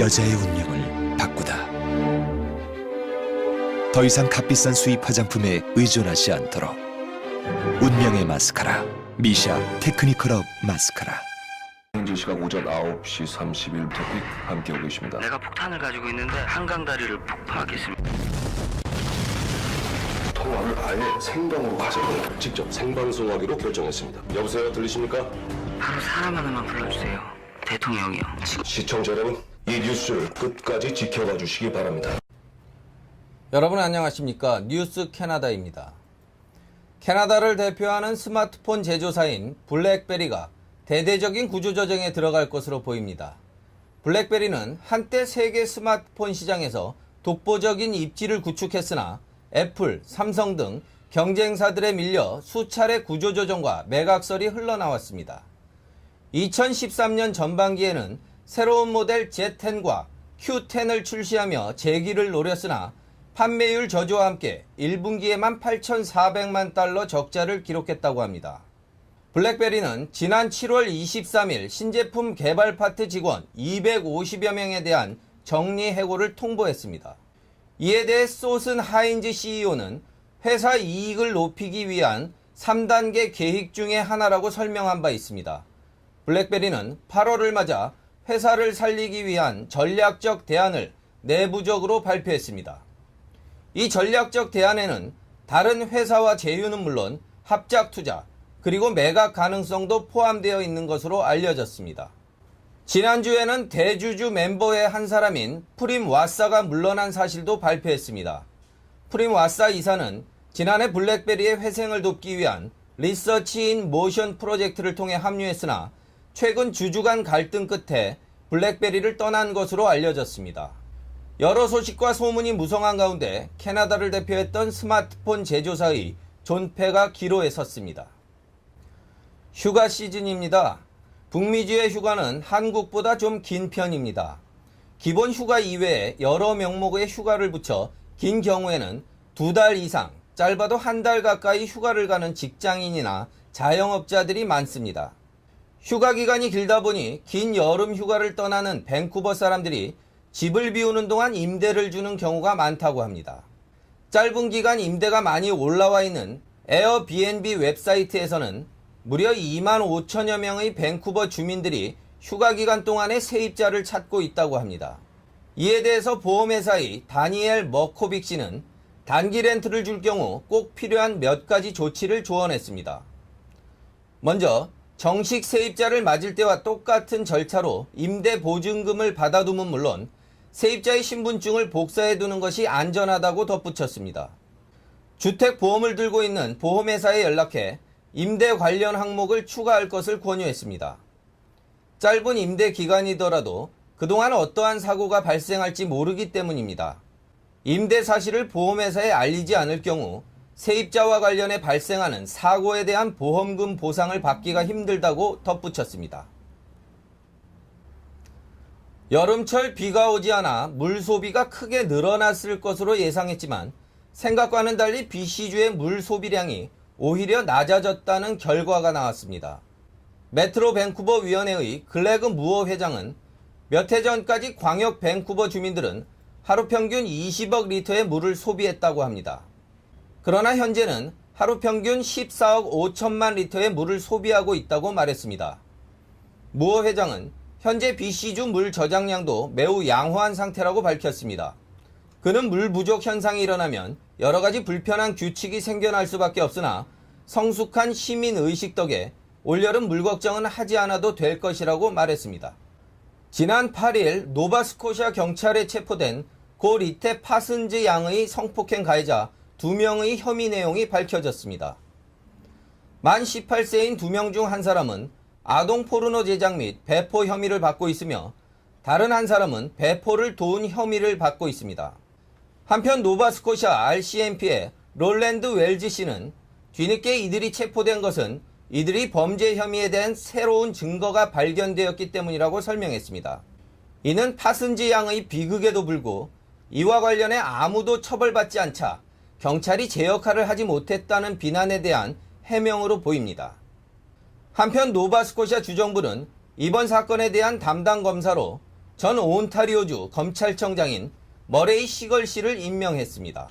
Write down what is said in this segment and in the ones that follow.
여자의 운명을 바꾸다. 더 이상 값비싼 수입 화장품에 의존하지 않도록. 운명의 마스카라, 미샤 테크니컬업 마스카라. 현재 시각 오전 9시 30일 토픽 함께하고 계십니다. 내가 폭탄을 가지고 있는데 한강 다리를 폭파하겠습니다. 통화를 아예 생방으로 가져보고 직접 생방송하기로 결정했습니다. 여보세요, 들리십니까? 바로 사람 하나만 불러주세요. 대통령이요. 시청자 여러분, 이 뉴스를 끝까지 지켜봐 주시기 바랍니다. 여러분 안녕하십니까? 뉴스 캐나다입니다. 캐나다를 대표하는 스마트폰 제조사인 블랙베리가 대대적인 구조조정에 들어갈 것으로 보입니다. 블랙베리는 한때 세계 스마트폰 시장에서 독보적인 입지를 구축했으나 애플, 삼성 등 경쟁사들에 밀려 수차례 구조조정과 매각설이 흘러나왔습니다. 2013년 전반기에는 새로운 모델 Z10과 Q10을 출시하며 재기를 노렸으나 판매율 저조와 함께 1분기에만 8,400만 달러 적자를 기록했다고 합니다. 블랙베리는 지난 7월 23일 신제품 개발 파트 직원 250여 명에 대한 정리 해고를 통보했습니다. 이에 대해 소슨 하인즈 CEO는 회사 이익을 높이기 위한 3단계 계획 중의 하나라고 설명한 바 있습니다. 블랙베리는 8월을 맞아 회사를 살리기 위한 전략적 대안을 내부적으로 발표했습니다. 이 전략적 대안에는 다른 회사와 제휴는 물론 합작 투자 그리고 매각 가능성도 포함되어 있는 것으로 알려졌습니다. 지난주에는 대주주 멤버의 한 사람인 프림 와사가 물러난 사실도 발표했습니다. 프림 와사 이사는 지난해 블랙베리의 회생을 돕기 위한 리서치 인 모션 프로젝트를 통해 합류했으나 최근 주주 간 갈등 끝에 블랙베리를 떠난 것으로 알려졌습니다. 여러 소식과 소문이 무성한 가운데 캐나다를 대표했던 스마트폰 제조사의 존폐가 기로에 섰습니다. 휴가 시즌입니다. 북미주의 휴가는 한국보다 좀 긴 편입니다. 기본 휴가 이외에 여러 명목의 휴가를 붙여 긴 경우에는 2달 이상, 짧아도 1달 가까이 휴가를 가는 직장인이나 자영업자들이 많습니다. 휴가 기간이 길다 보니 긴 여름 휴가를 떠나는 밴쿠버 사람들이 집을 비우는 동안 임대를 주는 경우가 많다고 합니다. 짧은 기간 임대가 많이 올라와 있는 에어비앤비 웹사이트에서는 무려 2만 5천여 명의 밴쿠버 주민들이 휴가 기간 동안에 세입자를 찾고 있다고 합니다. 이에 대해서 보험회사의 다니엘 머코빅 씨는 단기 렌트를 줄 경우 꼭 필요한 몇 가지 조치를 조언했습니다. 먼저 정식 세입자를 맞을 때와 똑같은 절차로 임대 보증금을 받아두면 물론 세입자의 신분증을 복사해두는 것이 안전하다고 덧붙였습니다. 주택보험을 들고 있는 보험회사에 연락해 임대 관련 항목을 추가할 것을 권유했습니다. 짧은 임대 기간이더라도 그동안 어떠한 사고가 발생할지 모르기 때문입니다. 임대 사실을 보험회사에 알리지 않을 경우 세입자와 관련해 발생하는 사고에 대한 보험금 보상을 받기가 힘들다고 덧붙였습니다. 여름철 비가 오지 않아 물 소비가 크게 늘어났을 것으로 예상했지만 생각과는 달리 BC주의 물 소비량이 오히려 낮아졌다는 결과가 나왔습니다. 메트로 밴쿠버 위원회의 글래그 무어 회장은 몇 해 전까지 광역 밴쿠버 주민들은 하루 평균 20억 리터의 물을 소비했다고 합니다. 그러나 현재는 하루 평균 14억 5천만 리터의 물을 소비하고 있다고 말했습니다. 무어 회장은 현재 BC주 물 저장량도 매우 양호한 상태라고 밝혔습니다. 그는 물 부족 현상이 일어나면 여러 가지 불편한 규칙이 생겨날 수밖에 없으나 성숙한 시민 의식 덕에 올여름 물 걱정은 하지 않아도 될 것이라고 말했습니다. 지난 8일 노바스코샤 경찰에 체포된 고 리테 파슨즈 양의 성폭행 가해자 2명의 혐의 내용이 밝혀졌습니다. 만 18세인 2명 중 한 사람은 아동 포르노 제작 및 배포 혐의를 받고 있으며 다른 한 사람은 배포를 도운 혐의를 받고 있습니다. 한편 노바스코샤 RCMP의 롤랜드 웰즈 씨는 뒤늦게 이들이 체포된 것은 이들이 범죄 혐의에 대한 새로운 증거가 발견되었기 때문이라고 설명했습니다. 이는 파슨즈 양의 비극에도 불구 이와 관련해 아무도 처벌받지 않자 경찰이 제 역할을 하지 못했다는 비난에 대한 해명으로 보입니다. 한편 노바스코샤 주정부는 이번 사건에 대한 담당 검사로 전 온타리오주 검찰청장인 머레이 시걸씨를 임명했습니다.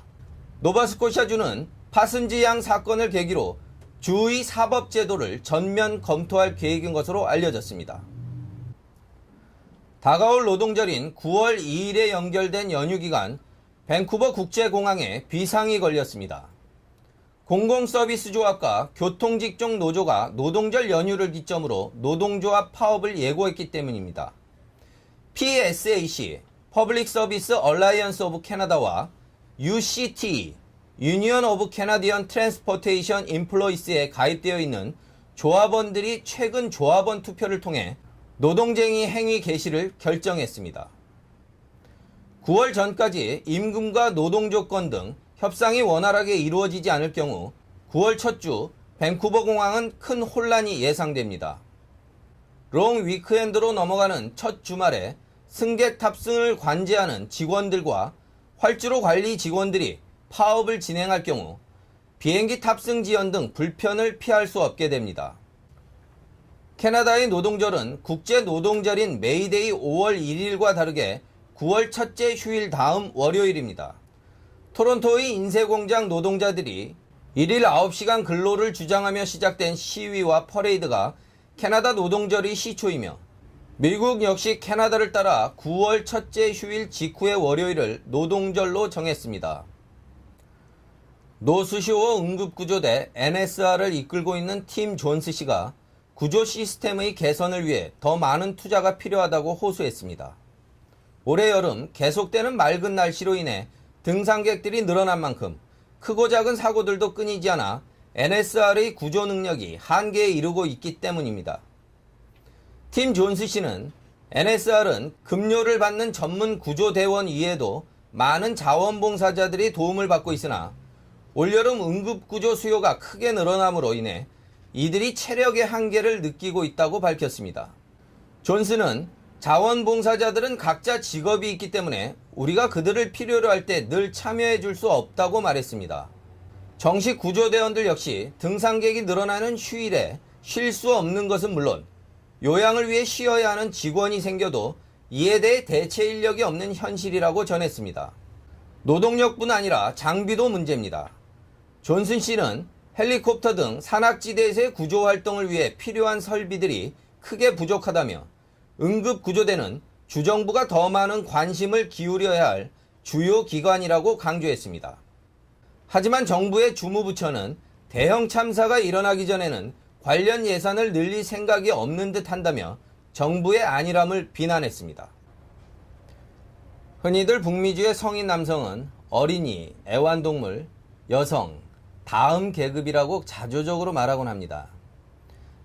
노바스코샤주는 파슨지 양 사건을 계기로 주의 사법제도를 전면 검토할 계획인 것으로 알려졌습니다. 다가올 노동절인 9월 2일에 연결된 연휴 기간 밴쿠버 국제공항에 비상이 걸렸습니다. 공공서비스조합과 교통직종 노조가 노동절 연휴를 기점으로 노동조합 파업을 예고했기 때문입니다. PSAC, Public Service Alliance of Canada와 UCT, Union of Canadian Transportation Employees에 가입되어 있는 조합원들이 최근 조합원 투표를 통해 노동쟁의 행위 개시를 결정했습니다. 9월 전까지 임금과 노동조건 등 협상이 원활하게 이루어지지 않을 경우 9월 첫 주 밴쿠버 공항은 큰 혼란이 예상됩니다. 롱 위크엔드로 넘어가는 첫 주말에 승객 탑승을 관제하는 직원들과 활주로 관리 직원들이 파업을 진행할 경우 비행기 탑승 지연 등 불편을 피할 수 없게 됩니다. 캐나다의 노동절은 국제 노동절인 메이데이 5월 1일과 다르게 9월 첫째 휴일 다음 월요일입니다. 토론토의 인쇄공장 노동자들이 1일 9시간 근로를 주장하며 시작된 시위와 퍼레이드가 캐나다 노동절의 시초이며 미국 역시 캐나다를 따라 9월 첫째 휴일 직후의 월요일을 노동절로 정했습니다. 노스쇼어 응급구조대 NSR을 이끌고 있는 팀 존스 씨가 구조 시스템의 개선을 위해 더 많은 투자가 필요하다고 호소했습니다. 올해 여름 계속되는 맑은 날씨로 인해 등산객들이 늘어난 만큼 크고 작은 사고들도 끊이지 않아 NSR의 구조 능력이 한계에 이르고 있기 때문입니다. 팀 존스 씨는 NSR은 급료를 받는 전문 구조대원 이외에도 많은 자원봉사자들이 도움을 받고 있으나 올여름 응급구조 수요가 크게 늘어남으로 인해 이들이 체력의 한계를 느끼고 있다고 밝혔습니다. 존스는 자원봉사자들은 각자 직업이 있기 때문에 우리가 그들을 필요로 할 때 늘 참여해 줄 수 없다고 말했습니다. 정식 구조대원들 역시 등산객이 늘어나는 휴일에 쉴 수 없는 것은 물론 요양을 위해 쉬어야 하는 직원이 생겨도 이에 대해 대체 인력이 없는 현실이라고 전했습니다. 노동력뿐 아니라 장비도 문제입니다. 존슨 씨는 헬리콥터 등 산악지대에서의 구조활동을 위해 필요한 설비들이 크게 부족하다며 응급구조대는 주정부가 더 많은 관심을 기울여야 할 주요 기관이라고 강조했습니다. 하지만 정부의 주무부처는 대형 참사가 일어나기 전에는 관련 예산을 늘릴 생각이 없는 듯 한다며 정부의 안일함을 비난했습니다. 흔히들 북미주의 성인 남성은 어린이, 애완동물, 여성, 다음 계급이라고 자조적으로 말하곤 합니다.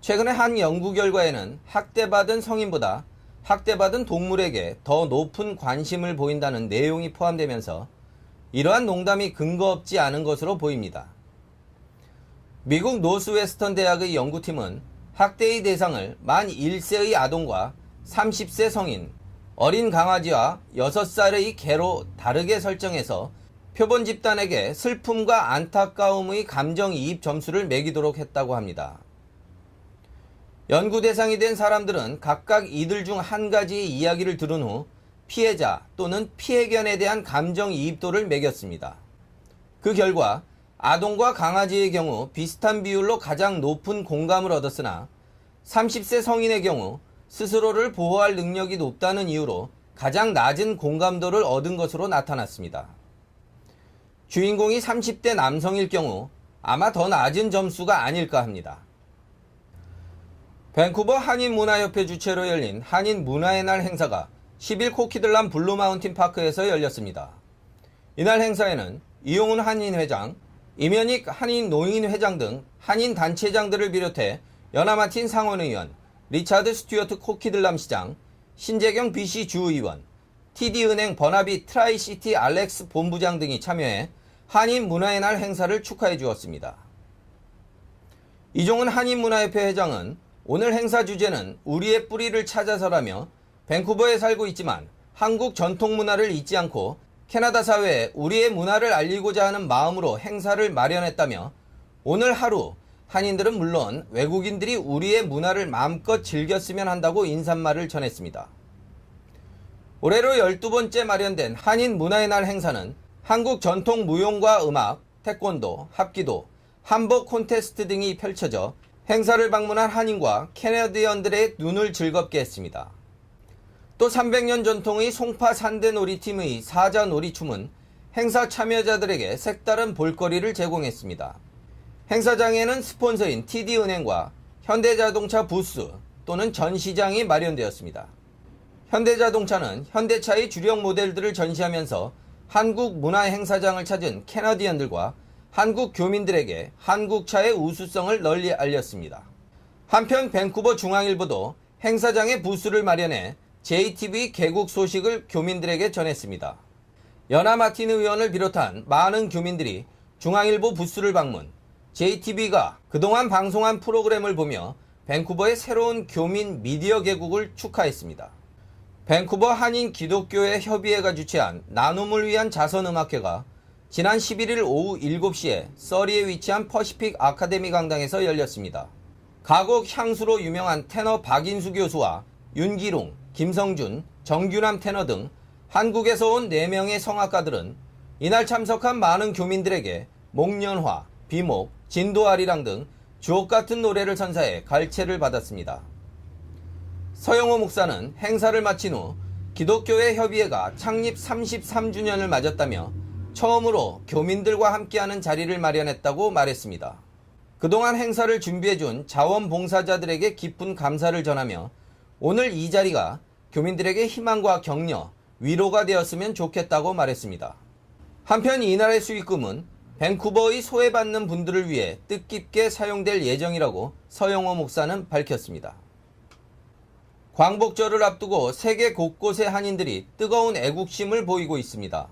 최근에 한 연구 결과에는 학대받은 성인보다 학대받은 동물에게 더 높은 관심을 보인다는 내용이 포함되면서 이러한 농담이 근거 없지 않은 것으로 보입니다. 미국 노스웨스턴 대학의 연구팀은 학대의 대상을 만 1세의 아동과 30세 성인, 어린 강아지와 6살의 개로 다르게 설정해서 표본 집단에게 슬픔과 안타까움의 감정이입 점수를 매기도록 했다고 합니다. 연구 대상이 된 사람들은 각각 이들 중 한 가지의 이야기를 들은 후 피해자 또는 피해견에 대한 감정이입도를 매겼습니다. 그 결과 아동과 강아지의 경우 비슷한 비율로 가장 높은 공감을 얻었으나 30세 성인의 경우 스스로를 보호할 능력이 높다는 이유로 가장 낮은 공감도를 얻은 것으로 나타났습니다. 주인공이 30대 남성일 경우 아마 더 낮은 점수가 아닐까 합니다. 밴쿠버 한인문화협회 주최로 열린 한인문화의 날 행사가 10일 코키들람 블루마운틴 파크에서 열렸습니다. 이날 행사에는 이용훈 한인회장, 이면익 한인노인회장 등 한인단체장들을 비롯해 연하마틴 상원의원, 리차드 스튜어트 코키들람 시장, 신재경 BC 주의원, TD은행 버나비 트라이시티 알렉스 본부장 등이 참여해 한인문화의 날 행사를 축하해 주었습니다. 이종훈 한인문화협회 회장은 오늘 행사 주제는 우리의 뿌리를 찾아서라며 밴쿠버에 살고 있지만 한국 전통문화를 잊지 않고 캐나다 사회에 우리의 문화를 알리고자 하는 마음으로 행사를 마련했다며 오늘 하루 한인들은 물론 외국인들이 우리의 문화를 마음껏 즐겼으면 한다고 인사말을 전했습니다. 올해로 12번째 마련된 한인 문화의 날 행사는 한국 전통 무용과 음악, 태권도, 합기도, 한복 콘테스트 등이 펼쳐져 행사를 방문한 한인과 캐나디언들의 눈을 즐겁게 했습니다. 또 300년 전통의 송파 산대놀이팀의 사자놀이춤은 행사 참여자들에게 색다른 볼거리를 제공했습니다. 행사장에는 스폰서인 TD은행과 현대자동차 부스 또는 전시장이 마련되었습니다. 현대자동차는 현대차의 주력 모델들을 전시하면서 한국 문화 행사장을 찾은 캐나디언들과 한국 교민들에게 한국차의 우수성을 널리 알렸습니다. 한편 밴쿠버 중앙일보도 행사장에 부스를 마련해 JTB 개국 소식을 교민들에게 전했습니다. 연하 마틴 의원을 비롯한 많은 교민들이 중앙일보 부스를 방문, JTB가 그동안 방송한 프로그램을 보며 밴쿠버의 새로운 교민 미디어 개국을 축하했습니다. 밴쿠버 한인 기독교회 협의회가 주최한 나눔을 위한 자선음악회가 지난 11일 오후 7시에 서리에 위치한 퍼시픽 아카데미 강당에서 열렸습니다. 가곡 향수로 유명한 테너 박인수 교수와 윤기룡, 김성준, 정규남 테너 등 한국에서 온 4명의 성악가들은 이날 참석한 많은 교민들에게 목련화, 비목, 진도아리랑 등 주옥같은 노래를 선사해 갈채를 받았습니다. 서영호 목사는 행사를 마친 후 기독교회 협의회가 창립 33주년을 맞았다며 처음으로 교민들과 함께하는 자리를 마련했다고 말했습니다. 그동안 행사를 준비해준 자원봉사자들에게 깊은 감사를 전하며 오늘 이 자리가 교민들에게 희망과 격려, 위로가 되었으면 좋겠다고 말했습니다. 한편 이날의 수익금은 밴쿠버의 소외받는 분들을 위해 뜻깊게 사용될 예정이라고 서영호 목사는 밝혔습니다. 광복절을 앞두고 세계 곳곳의 한인들이 뜨거운 애국심을 보이고 있습니다.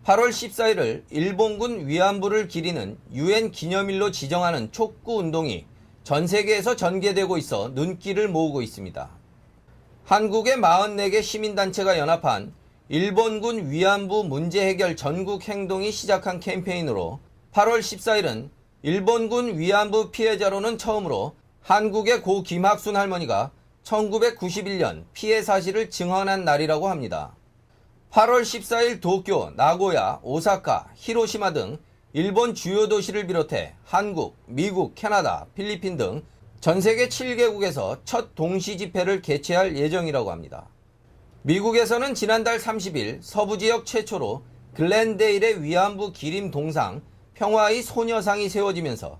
8월 14일을 일본군 위안부를 기리는 UN 기념일로 지정하는 촉구 운동이 전 세계에서 전개되고 있어 눈길을 모으고 있습니다. 한국의 44개 시민단체가 연합한 일본군 위안부 문제 해결 전국 행동이 시작한 캠페인으로 8월 14일은 일본군 위안부 피해자로는 처음으로 한국의 고 김학순 할머니가 1991년 피해 사실을 증언한 날이라고 합니다. 8월 14일 도쿄, 나고야, 오사카, 히로시마 등 일본 주요 도시를 비롯해 한국, 미국, 캐나다, 필리핀 등 전 세계 7개국에서 첫 동시 집회를 개최할 예정이라고 합니다. 미국에서는 지난달 30일 서부 지역 최초로 글렌데일의 위안부 기림 동상 평화의 소녀상이 세워지면서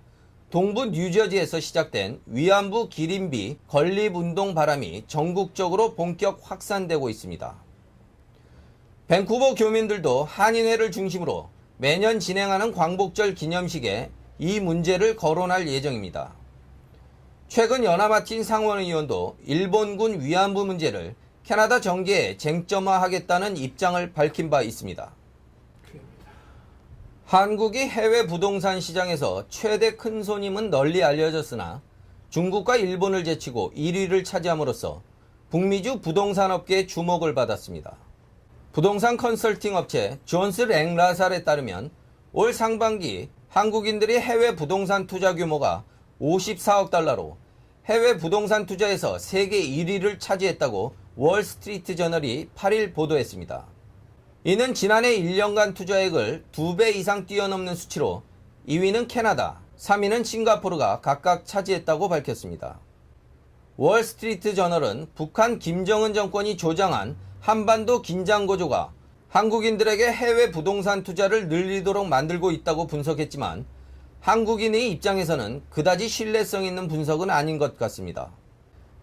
동부 뉴저지에서 시작된 위안부 기림비 건립운동 바람이 전국적으로 본격 확산되고 있습니다. 밴쿠버 교민들도 한인회를 중심으로 매년 진행하는 광복절 기념식에 이 문제를 거론할 예정입니다. 최근 연하 마틴 상원의원도 일본군 위안부 문제를 캐나다 정계에 쟁점화하겠다는 입장을 밝힌 바 있습니다. 한국이 해외 부동산 시장에서 최대 큰손임은 널리 알려졌으나 중국과 일본을 제치고 1위를 차지함으로써 북미주 부동산 업계의 주목을 받았습니다. 부동산 컨설팅 업체 존스 랭라살에 따르면 올 상반기 한국인들이 해외 부동산 투자 규모가 54억 달러로 해외 부동산 투자에서 세계 1위를 차지했다고 월스트리트 저널이 8일 보도했습니다. 이는 지난해 1년간 투자액을 2배 이상 뛰어넘는 수치로 2위는 캐나다, 3위는 싱가포르가 각각 차지했다고 밝혔습니다. 월스트리트 저널은 북한 김정은 정권이 조장한 한반도 긴장고조가 한국인들에게 해외 부동산 투자를 늘리도록 만들고 있다고 분석했지만 한국인의 입장에서는 그다지 신뢰성 있는 분석은 아닌 것 같습니다.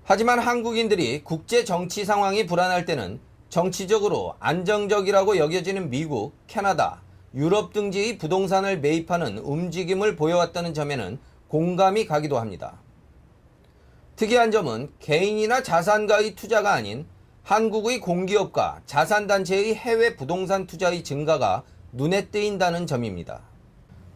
하지만 한국인들이 국제 정치 상황이 불안할 때는 정치적으로 안정적이라고 여겨지는 미국, 캐나다, 유럽 등지의 부동산을 매입하는 움직임을 보여왔다는 점에는 공감이 가기도 합니다. 특이한 점은 개인이나 자산가의 투자가 아닌 한국의 공기업과 자산단체의 해외 부동산 투자의 증가가 눈에 띄인다는 점입니다.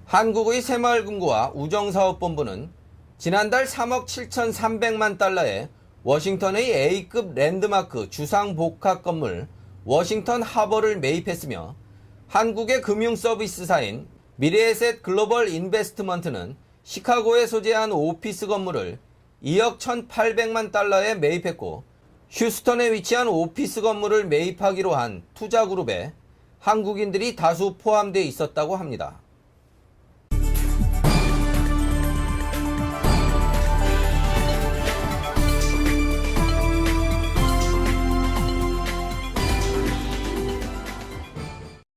한국의 새마을금고와 우정사업본부는 지난달 3억 7,300만 달러의 워싱턴의 A급 랜드마크 주상복합 건물 워싱턴 하버를 매입했으며 한국의 금융서비스사인 미래에셋 글로벌 인베스트먼트는 시카고에 소재한 오피스 건물을 2억 1,800만 달러에 매입했고 휴스턴에 위치한 오피스 건물을 매입하기로 한 투자그룹에 한국인들이 다수 포함되어 있었다고 합니다.